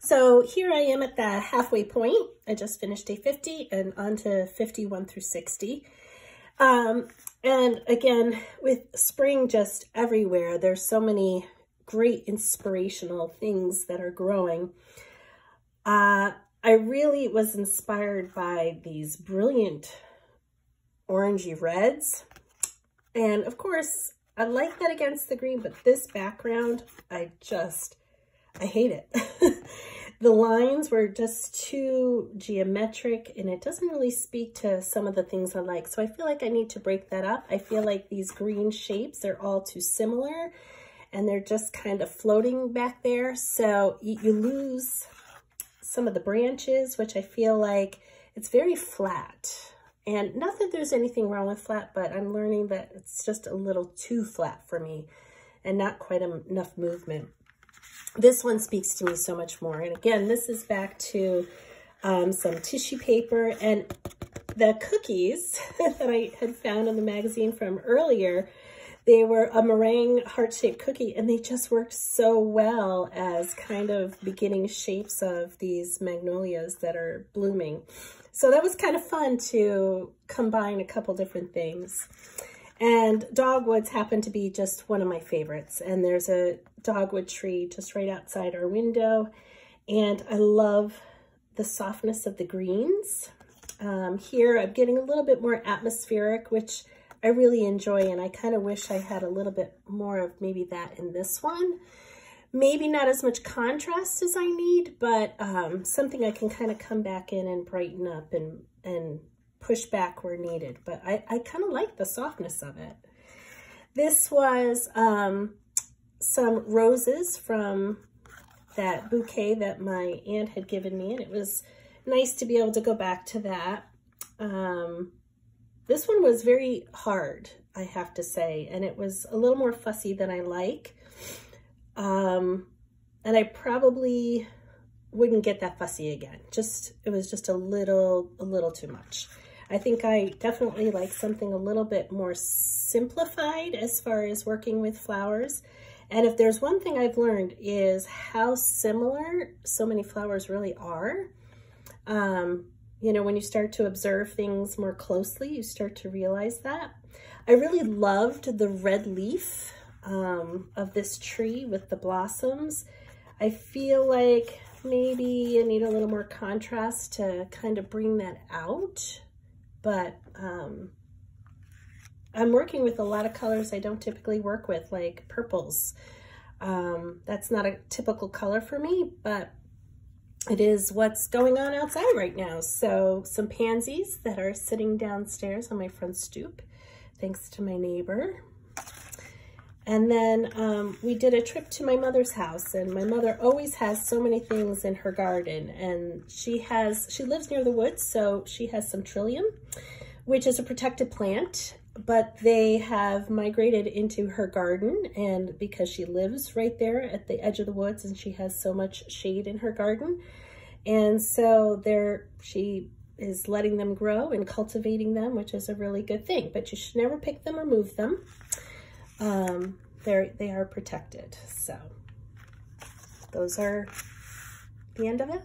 So here I am at the halfway point. I just finished day 50 and on to 51 through 60. And again, with spring just everywhere, there's so many great inspirational things that are growing. I really was inspired by these brilliant orangey reds. And of course, I like that against the green, but this background, I hate it. The lines were just too geometric and it doesn't really speak to some of the things I like. So I feel like I need to break that up. I feel like these green shapes are all too similar and they're just kind of floating back there. So you lose some of the branches, which I feel like it's very flat. And not that there's anything wrong with flat, but I'm learning that it's just a little too flat for me and not quite enough movement. This one speaks to me so much more. And again, this is back to some tissue paper and the cookies that I had found in the magazine from earlier. They were a meringue heart-shaped cookie and they just worked so well as kind of beginning shapes of these magnolias that are blooming. So that was kind of fun to combine a couple different things. And dogwoods happen to be just one of my favorites. And there's a dogwood tree just right outside our window. And I love the softness of the greens. Here I'm getting a little bit more atmospheric, which I really enjoy. And I kind of wish I had a little bit more of maybe that in this one. Maybe not as much contrast as I need, but something I can kind of come back in and brighten up and push back where needed. But I kind of like the softness of it. This was some roses from that bouquet that my aunt had given me, and it was nice to be able to go back to that. This one was very hard, I have to say, and it was a little more fussy than I like. And I probably wouldn't get that fussy again. It was just a little too much. I think I definitely like something a little bit more simplified as far as working with flowers. And if there's one thing I've learned is how similar so many flowers really are. You know, when you start to observe things more closely, you start to realize that. I really loved the red leaf of this tree with the blossoms. I feel like maybe I need a little more contrast to kind of bring that out. But I'm working with a lot of colors I don't typically work with, like purples. That's not a typical color for me, but it is what's going on outside right now. So some pansies that are sitting downstairs on my front stoop, thanks to my neighbor. And then we did a trip to my mother's house, and my mother always has so many things in her garden, and she lives near the woods, so she has some trillium, which is a protected plant, but they have migrated into her garden, and because she lives right there at the edge of the woods and she has so much shade in her garden, and so she is letting them grow and cultivating them, which is a really good thing, but you should never pick them or move them. They are protected. So those are the end of it.